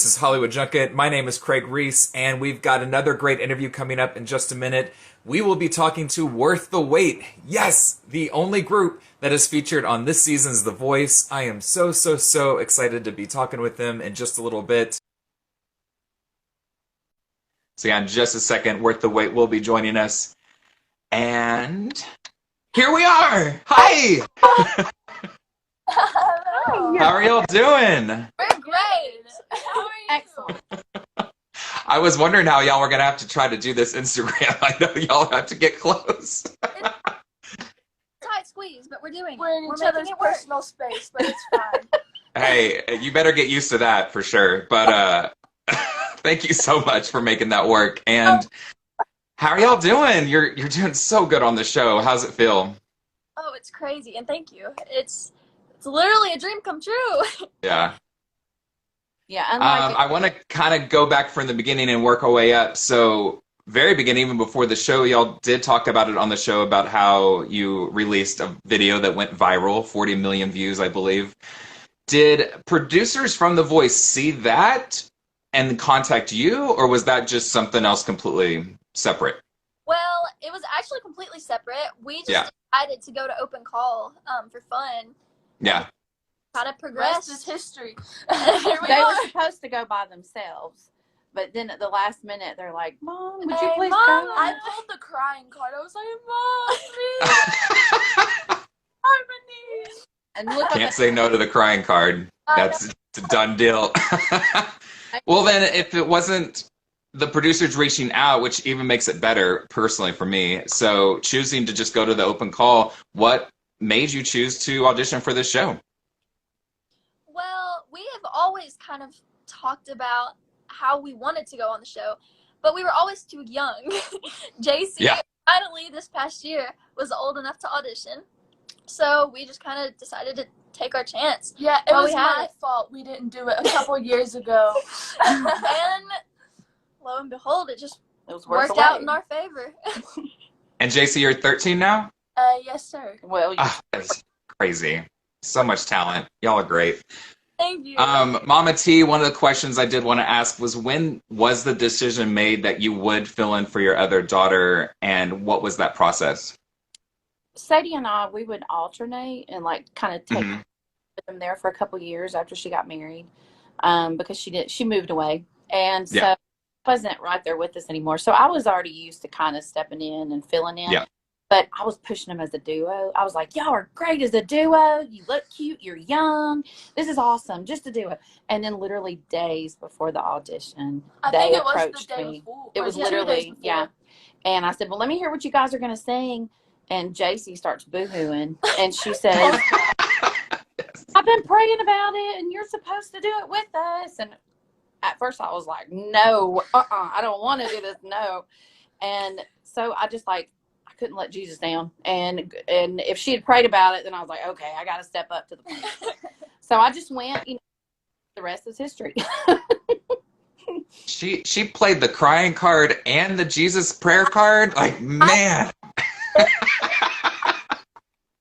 This is Hollywood Junket. My name is Craig Ries, and we've got another great interview coming up in just a minute. We will be talking to Worth the Wait. Yes, the only group that is featured on this season's The Voice. I am so excited to be talking with them in just a little bit. So yeah, in just a second, Worth the Wait will be joining us. And here we are. Hi. Hello. How are y'all doing? We're great. How are you? Excellent. I was wondering how y'all were going to have to try to do this Instagram. I know y'all have to get close. Tight squeeze, but we're doing it. We're in each other's personal space, but it's fine. Hey, you better get used to that for sure. But thank you so much for making that work. And how are y'all doing? You're doing so good on the show. How's it feel? Oh, it's crazy, and thank you. It's literally a dream come true. Yeah. Yeah. I want to kind of go back from the beginning and work our way up. So very beginning, even before the show, y'all did talk about it on the show about how you released a video that went viral, 40 million views, I believe. Did producers from The Voice see that and contact you, or was that just something else completely separate? Well, it was actually completely separate. We just decided to go to open call for fun. Yeah. Kind of progressed. Rest is history. Here we They are. were supposed to go by themselves, but then at the last minute, they're like, "Mom, would you Hey, please Mom, go?" I pulled the crying card. I was like, Mom, please. I'm in need. And look Can't say no to the crying card. That's it's a done deal. Well, then, if it wasn't the producers reaching out, which even makes it better personally for me, so choosing to just go to the open call, what made you choose to audition for this show? Well, we have always kind of talked about how we wanted to go on the show, but we were always too young. JC, finally, this past year, was old enough to audition, so we just kind of decided to take our chance. Yeah, it Well, was we had my it. fault. We didn't do it a couple years ago. And lo and behold, it just It was worth worked the out wait. in our favor. And JC, you're 13 now? Yes, sir. Well, That's crazy. So much talent. Y'all are great. Thank you. Mama T, one of the questions I did want to ask was, when was the decision made that you would fill in for your other daughter, and what was that process? Sadie and I, we would alternate and like kind of take them there for a couple years after she got married, because she moved away, and so wasn't right there with us anymore. So I was already used to kind of stepping in and filling in. Yeah. But I was pushing them as a duo. I was like, y'all are great as a duo. You look cute. You're young. This is awesome. Just a duo. And then literally days before the audition, I they think it was approached the day me. before. It or was 2 days literally, before. And I said, well, let me hear what you guys are going to sing. And JC starts boo-hooing. And she says, I've been praying about it, and you're supposed to do it with us. And at first I was like, no, I don't want to do this, no. And so I just I couldn't let Jesus down. And if she had prayed about it, then I was like, okay, I got to step up to the plate. So I just went, the rest is history. She played the crying card and the Jesus prayer card? Like, man.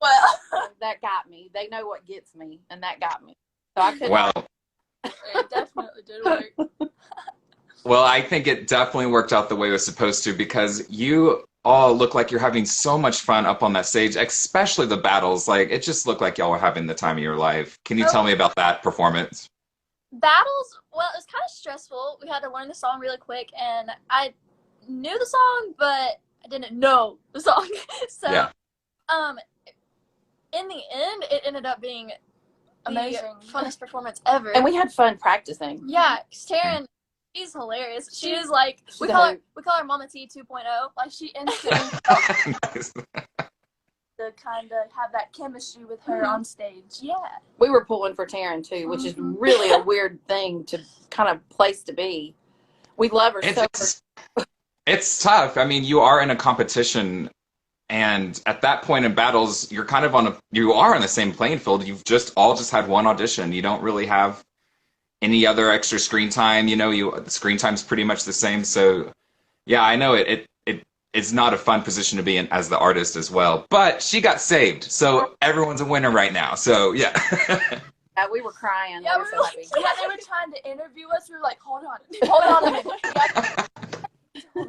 Well, That got me. They know what gets me, and that got me. So I couldn't. Well, it definitely did work. well, I think it definitely worked out the way it was supposed to, because you all look like you're having so much fun up on that stage, especially the battles. Like, it just looked like y'all were having the time of your life. Can you tell me about that performance? Battles, well, it was kind of stressful. We had to learn the song really quick, and I knew the song, but I didn't know the song. So, in the end, it ended up being Amazing. the funnest performance ever. And we had fun practicing. Yeah, Taryn, she's hilarious. She is like, we call her Mama T 2.0. Like, she instantly Nice. to kind of have that chemistry with her on stage. Yeah. We were pulling for Taryn too, which is really a weird thing to kind of place to be. We love her so much. It's tough. I mean, you are in a competition, and at that point in battles, you're kind of you are on the same playing field. You've just had one audition. You don't really have any other extra screen time. The screen time's pretty much the same. So yeah, I know it's not a fun position to be in as the artist as well. But she got saved, so everyone's a winner right now. So yeah. Yeah, we were crying. Yeah, we were so happy. yeah, they were trying to interview us. We were like, hold on a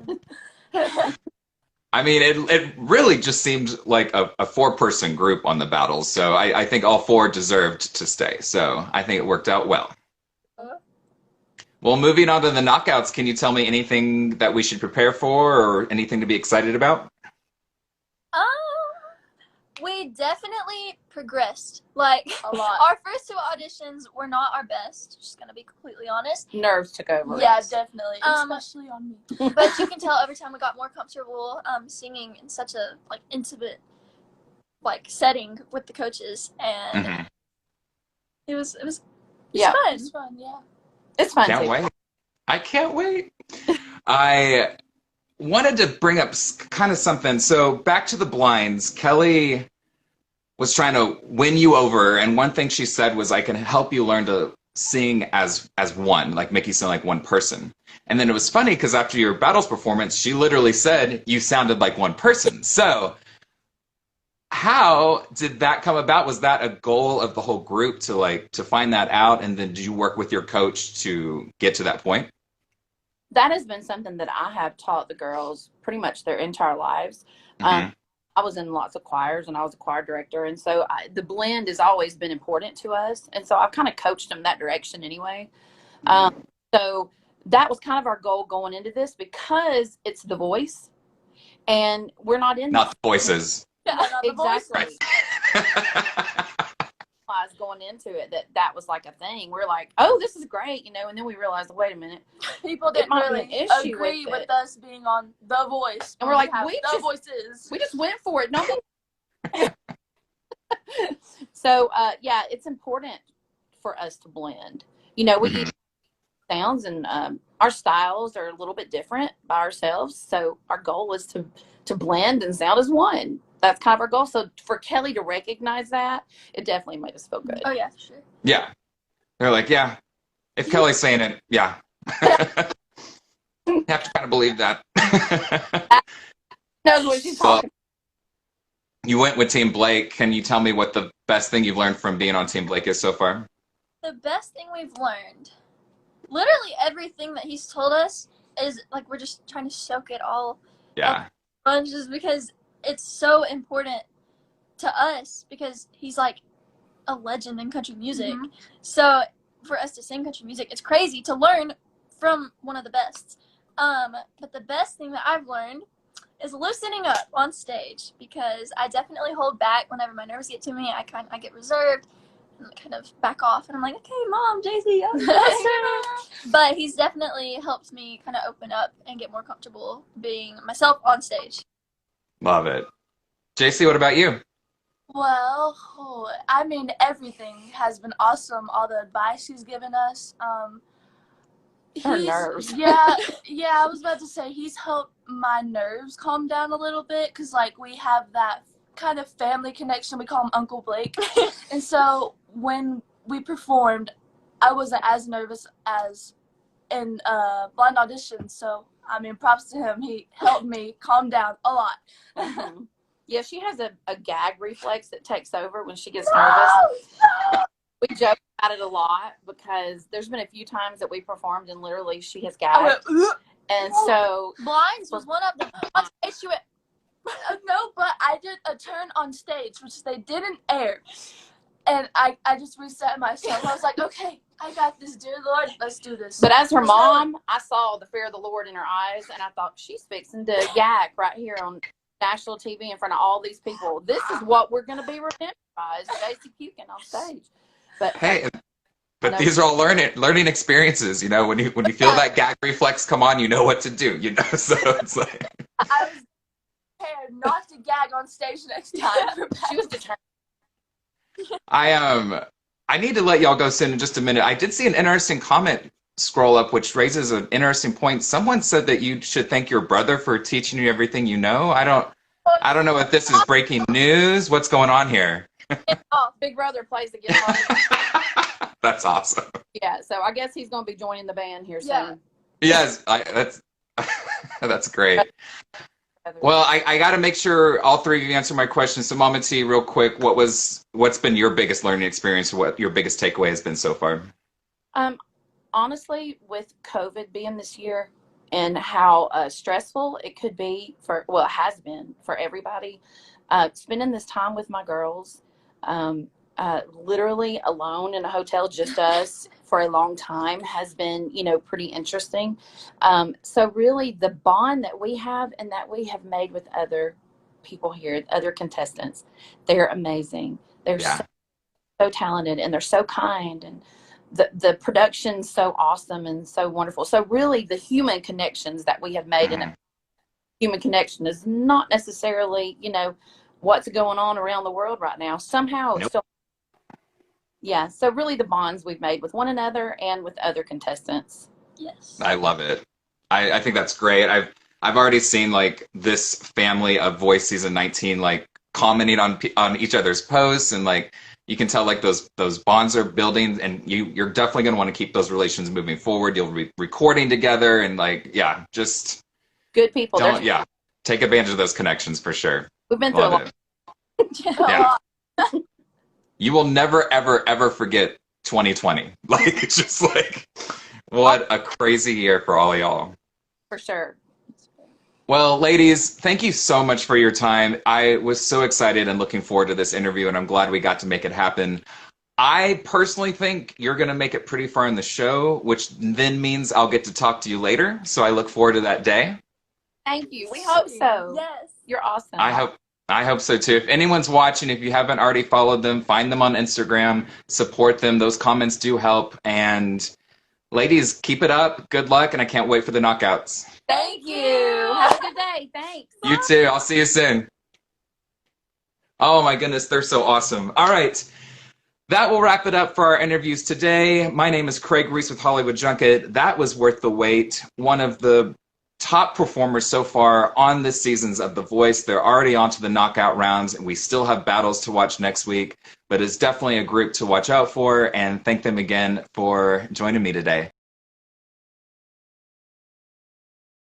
minute. I mean, it really just seemed like a four-person group on the battles, so I think all four deserved to stay. So I think it worked out well. Well, moving on to the knockouts, can you tell me anything that we should prepare for or anything to be excited about? We definitely progressed. Like, A lot. our first two auditions were not our best, just gonna be completely honest. Nerves took over. Yeah, definitely. Um, Especially on me. But you can tell every time we got more comfortable singing in such a like intimate like setting with the coaches, and Mhm. it was Yeah. fun. It's fun, yeah. It's fun Can't too. wait. I can't wait. I wanted to bring up kind of something. So back to the blinds, Kelly was trying to win you over, and one thing she said was, "I can help you learn to sing as one, like make you sound like one person." And then it was funny because after your battles performance, she literally said you sounded like one person. So how did that come about? Was that a goal of the whole group to find that out, and then did you work with your coach to get to that point? That has been something that I have taught the girls pretty much their entire lives. Mhm. I was in lots of choirs and I was a choir director. And so the blend has always been important to us. And so I've kind of coached them that direction anyway. So that was kind of our goal going into this because it's the voice and we're not in Not the voices. Yeah, not the exactly. voices. Going into it that was like a thing. We're like, oh, this is great, and then we realized, wait a minute, People didn't might be really an issue agree with with us being on The Voice. And we're like, The just- Voices. we just went for it. No. So yeah, it's important for us to blend. We use sounds and our styles are a little bit different by ourselves. So our goal is to blend and sound as one. That's kind of our goal. So for Kelly to recognize that, it definitely made us feel good. Oh yeah, for sure. Yeah. They're like, yeah, if Kelly's saying it, yeah. You have to kind of believe that. Knows what she's talking about. You went with Team Blake. Can you tell me what the best thing you've learned from being on Team Blake is so far? The best thing we've learned, literally everything that he's told us is like we're just trying to soak it all Yeah. up, just because it's so important to us because he's like a legend in country music. Mm-hmm. So for us to sing country music, it's crazy to learn from one of the best. But the best thing that I've learned is loosening up on stage because I definitely hold back whenever my nerves get to me. I get reserved and kind of back off, and I'm like, okay, Mom, Jay-Z, but he's definitely helped me kind of open up and get more comfortable being myself on stage. Love it. JC, what about you? Well, I mean, everything has been awesome. All the advice he's given us. Her nerves. Yeah, I was about to say he's helped my nerves calm down a little bit because, like, we have that kind of family connection. We call him Uncle Blake. And so when we performed, I wasn't as nervous as in blind audition. So, I mean, props to him. He helped me calm down a lot. Mhm. Yeah, she has a gag reflex that takes over when she gets nervous. We joke about it a lot because there's been a few times that we performed and literally she has gagged. And so Blinds was one of them. On stage, she went, No, but I did a turn on stage, which they didn't air. And I just reset myself. I was like, okay, I got this, dear Lord. Let's do this. But as her mom, I saw the fear of the Lord in her eyes, and I thought, she's fixing to gag right here on national TV in front of all these people. This is what we're going to be remembered by, is Stacey puking on stage. But Hey, but these are all learning experiences. When you feel that gag reflex come on, you know what to do. So it's like I was prepared not to gag on stage next time. she was determined. I need to let y'all go soon in just a minute. I did see an interesting comment scroll up, which raises an interesting point. Someone said that you should thank your brother for teaching you everything you know. I don't know if this is breaking news. What's going on here? Oh, Big Brother plays the guitar. That's awesome. Yeah, so I guess he's going to be joining the band here soon. Yeah. Yes, that's that's great. Well, I got to make sure all three of you answer my question. So, Mama T, real quick, what's been your biggest learning experience? What your biggest takeaway has been so far? Honestly, with COVID being this year and how stressful it could be it has been for everybody, spending this time with my girls, literally alone in a hotel, just us for a long time has been, pretty interesting. So really the bond that we have and that we have made with other people here, other contestants, they're amazing. They're so talented and they're so kind, and the production's so awesome and so wonderful. So really the human connections that we have made in a human connection is not necessarily, what's going on around the world right now. Somehow it's still, so really the bonds we've made with one another and with other contestants. Yes. I love it. I think that's great. I've already seen like this family of Voice season 19 like commenting on each other's posts, and like you can tell like those bonds are building, and you're definitely going to want to keep those relations moving forward. You'll be recording together, and like just good people. Take advantage of those connections for sure. We've been through a lot. Yeah. You will never ever ever forget 2020. Like it's just like what a crazy year for all y'all. For sure. Well, ladies, thank you so much for your time. I was so excited and looking forward to this interview, and I'm glad we got to make it happen. I personally think you're going to make it pretty far in the show, which then means I'll get to talk to you later. So I look forward to that day. Thank you. We hope so. Yes. You're awesome. I hope so too. If anyone's watching, if you haven't already followed them, find them on Instagram, support them. Those comments do help. And ladies, keep it up. Good luck, and I can't wait for the knockouts. Thank you. Have a good day. Thanks. You too. I'll see you soon. Oh my goodness, they're so awesome. All right. That will wrap it up for our interviews today. My name is Craig Ries with Hollywood Junket. That was worth the wait. One of the top performers so far on this seasons of The Voice. They're already on to the knockout rounds, and we still have battles to watch next week, but it's definitely a group to watch out for, and thank them again for joining me today.